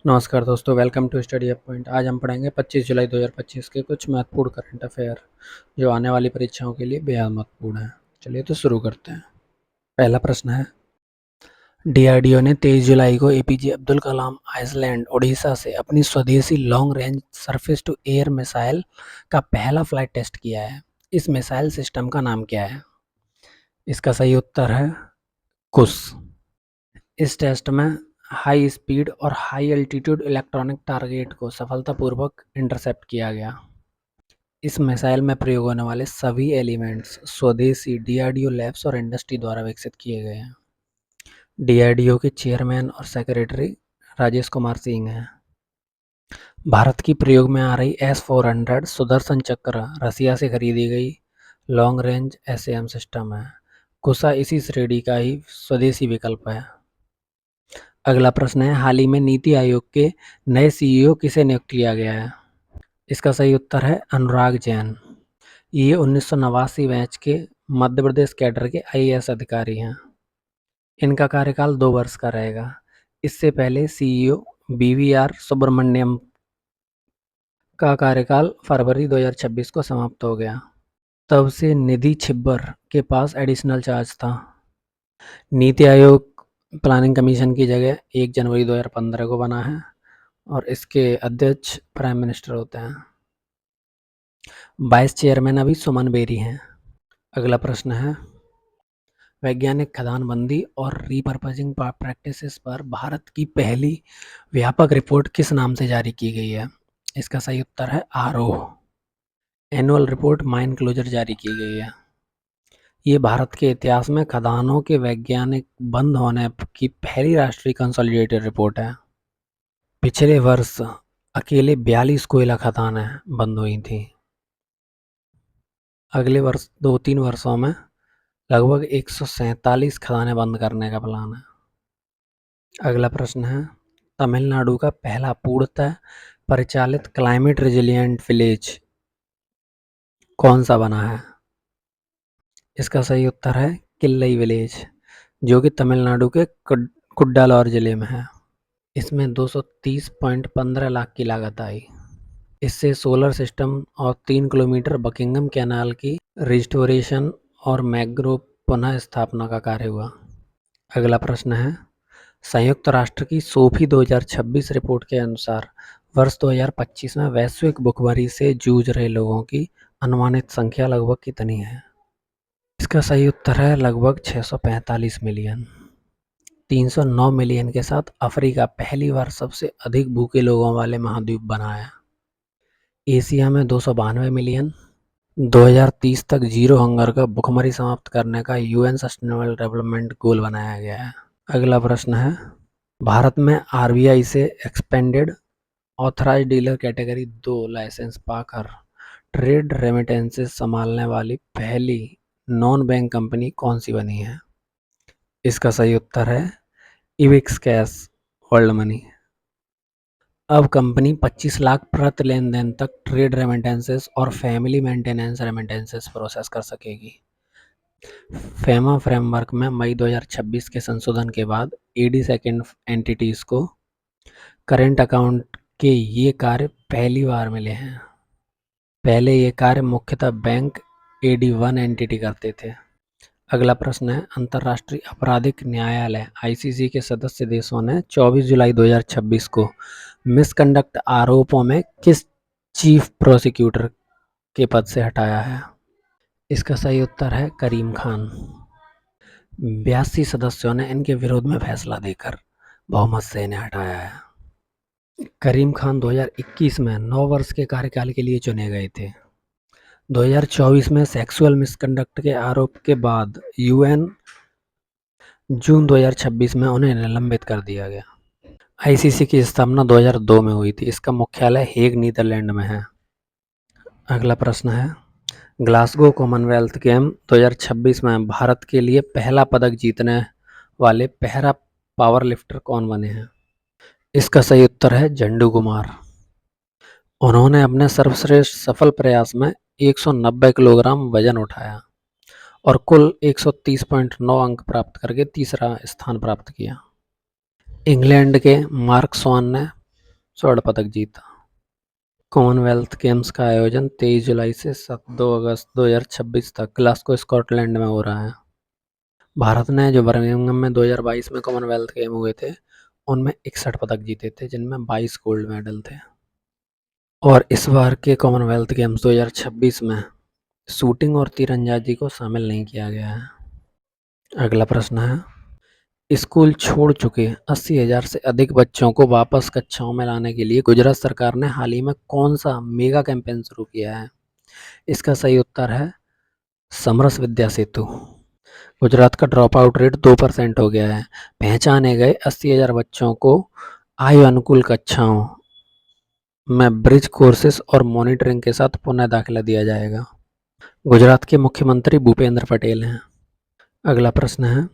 नमस्कार दोस्तों, welcome to study up point. आज हम पढ़ेंगे 25 जुलाई 2025 के कुछ महत्वपूर्ण करंट अफेयर जो आने वाली परीक्षाओं के लिए बेहद महत्वपूर्ण है। चलिए तो शुरू करते हैं। पहला प्रश्न है, डीआरडीओ ने 23 जुलाई को एपीजे अब्दुल कलाम आइसलैंड ओडिशा से अपनी स्वदेशी long range surface to air missile का पहला फ्लाइट टेस्ट किया है। इस मिसाइल सिस्टम का नाम क्या है? इसका सही उत्तर है कुश। इस टेस्ट में हाई स्पीड और हाई एल्टीट्यूड इलेक्ट्रॉनिक टारगेट को सफलतापूर्वक इंटरसेप्ट किया गया। इस मिसाइल में प्रयोग होने वाले सभी एलिमेंट्स स्वदेशी डीआरडीओ लैब्स और इंडस्ट्री द्वारा विकसित किए गए हैं। डीआरडीओ के चेयरमैन और सेक्रेटरी राजेश कुमार सिंह हैं। भारत की प्रयोग में आ रही S-400 सुदर्शन चक्र रसिया से खरीदी गई लॉन्ग रेंज एसएएम सिस्टम है। कुशा इसी श्रेणी का ही स्वदेशी विकल्प है। अगला प्रश्न है, हाल ही में नीति आयोग के नए सीईओ किसे नियुक्त किया गया है? इसका सही उत्तर है अनुराग जैन। ये 1989 बैच के मध्य प्रदेश कैडर के आईएएस अधिकारी हैं। इनका कार्यकाल 2 वर्ष का रहेगा। इससे पहले सीईओ बीवीआर सुब्रमण्यम का कार्यकाल फरवरी 2026 को समाप्त हो गया। तब से निधि छिब्बर के पास एडिशनल चार्ज था। नीति आयोग प्लानिंग कमीशन की जगह 1 जनवरी 2015 को बना है और इसके अध्यक्ष प्राइम मिनिस्टर होते हैं। वाइस चेयरमैन अभी सुमन बेरी हैं। अगला प्रश्न है, वैज्ञानिक खदानबंदी और रीपर्पजिंग प्रैक्टिसेस पर भारत की पहली व्यापक रिपोर्ट किस नाम से जारी की गई है? इसका सही उत्तर है आरोह। एनुअल रिपोर्ट माइन क्लोजर जारी की गई है। ये भारत के इतिहास में खदानों के वैज्ञानिक बंद होने की पहली राष्ट्रीय कंसोलिडेटेड रिपोर्ट है। पिछले वर्ष अकेले 42 कोयला खदानें बंद हुई थी। अगले वर्ष 2-3 वर्षों में लगभग 147 खदानें बंद करने का प्लान है। अगला प्रश्न है, तमिलनाडु का पहला पूर्णतः परिचालित क्लाइमेट रेजिलिएंट विलेज कौन सा बना है? इसका सही उत्तर है किल्लई विलेज, जो कि तमिलनाडु के कुड्डालोर जिले में है। इसमें 230.15 लाख की लागत आई। इससे सोलर सिस्टम और 3 किलोमीटर बकिंगम कैनाल की रिस्टोरेशन और मैंग्रोव पुनः स्थापना का कार्य हुआ। अगला प्रश्न है, संयुक्त राष्ट्र की सोफी 2026 रिपोर्ट के अनुसार वर्ष 2025 में वैश्विक भुखमरी से जूझ रहे लोगों की अनुमानित संख्या लगभग कितनी है? इसका सही उत्तर है लगभग 645 मिलियन। 309 मिलियन के साथ अफ्रीका पहली बार सबसे अधिक भूखे लोगों वाले महाद्वीप बना है। एशिया में 292 मिलियन। 2030 तक जीरो हंगर का भुखमरी समाप्त करने का यूएन सस्टेनेबल डेवलपमेंट गोल बनाया गया है। अगला प्रश्न है, भारत में आरबीआई से expanded authorised dealer category 2 licence पाकर ट्रेड रेमिटेंसेस संभालने वाली पहली नॉन बैंक कंपनी कौन सी बनी है? इसका सही उत्तर है इविक्स कैश वर्ल्ड मनी। अब कंपनी 25 लाख प्रति लेन देन तक ट्रेड रेमिटेंसेस और फैमिली मेंटेनेंस रेमिटेंसेस प्रोसेस कर सकेगी। फेमा फ्रेमवर्क में मई 2026 के संशोधन के बाद एडी सेकेंड एंटिटीज को करेंट अकाउंट के ये कार्य पहली बार मिले हैं। पहले ये कार्य मुख्यतः बैंक AD1 एंटिटी करते थे। अगला प्रश्न है, अंतर्राष्ट्रीय आपराधिक न्यायालय ICC के सदस्य देशों ने 24 जुलाई 2026 को मिसकंडक्ट आरोपों में किस चीफ प्रोसिक्यूटर के पद से हटाया है? इसका सही उत्तर है करीम खान। 82 सदस्यों ने इनके विरोध में फैसला देकर बहुमत से इन्हें हटाया है। करीम खान 2021 में 9 वर्ष के कार्यकाल के लिए चुने गए थे। 2024 में सेक्सुअल मिसकंडक्ट के आरोप के बाद यूएन जून 2026 में उन्हें निलंबित कर दिया गया। ICC की स्थापना 2002 में हुई थी। इसका मुख्यालय हेग नीदरलैंड में है। अगला प्रश्न है, ग्लासगो कॉमनवेल्थ गेम 2026 में भारत के लिए पहला पदक जीतने वाले पहला पावर लिफ्टर कौन बने हैं? इसका सही उत्तर है झंडू कुमार। उन्होंने अपने सर्वश्रेष्ठ सफल प्रयास में 190 किलोग्राम वजन उठाया और कुल 130.9 अंक प्राप्त करके तीसरा स्थान प्राप्त किया। इंग्लैंड के मार्क स्वान ने स्वर्ण पदक जीता। कॉमनवेल्थ गेम्स का आयोजन 23 जुलाई से 2 अगस्त 2026 तक ग्लासगो स्कॉटलैंड में हो रहा है। भारत ने जो बर्मिंघम में 2022 में कॉमनवेल्थ गेम हुए थे उनमें 61 पदक जीते थे, जिनमें 22 गोल्ड मेडल थे। और इस बार के कॉमनवेल्थ गेम्स 2026 में शूटिंग और तीरंदाजी को शामिल नहीं किया गया है। अगला प्रश्न है, स्कूल छोड़ चुके 80,000 से अधिक बच्चों को वापस कक्षाओं में लाने के लिए गुजरात सरकार ने हाल ही में कौन सा मेगा कैंपेन शुरू किया है? इसका सही उत्तर है समरस विद्या सेतु। गुजरात का ड्रॉप आउट रेट 2% हो गया है। पहचाने गए 80,000 बच्चों को आयु अनुकूल कक्षाओं में ब्रिज कोर्सेस और मॉनिटरिंग के साथ पुनः दाखिला दिया जाएगा। गुजरात के मुख्यमंत्री भूपेंद्र पटेल हैं। अगला प्रश्न है,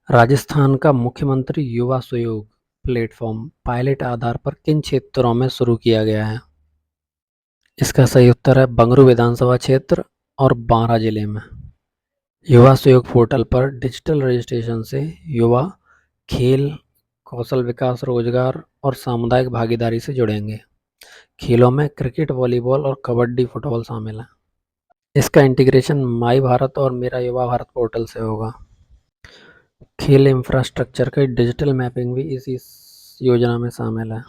राजस्थान का मुख्यमंत्री युवा सहयोग प्लेटफॉर्म पायलट आधार पर किन क्षेत्रों में शुरू किया गया है? इसका सही उत्तर है बंगरू विधानसभा क्षेत्र और बारां जिले में। युवा सहयोग पोर्टल पर डिजिटल रजिस्ट्रेशन से युवा खेल, कौशल विकास, रोजगार और सामुदायिक भागीदारी से जुड़ेंगे। खेलों में क्रिकेट, वॉलीबॉल और कबड्डी, फुटबॉल शामिल है। इसका इंटीग्रेशन माई भारत और मेरा युवा भारत पोर्टल से होगा। खेल इंफ्रास्ट्रक्चर की डिजिटल मैपिंग भी इसी योजना में शामिल है।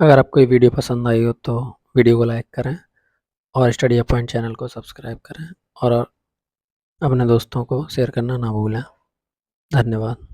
अगर आपको ये वीडियो पसंद आई हो तो वीडियो को लाइक करें और स्टडी अपॉइंट चैनल को सब्सक्राइब करें और अपने दोस्तों को शेयर करना ना भूलें। धन्यवाद।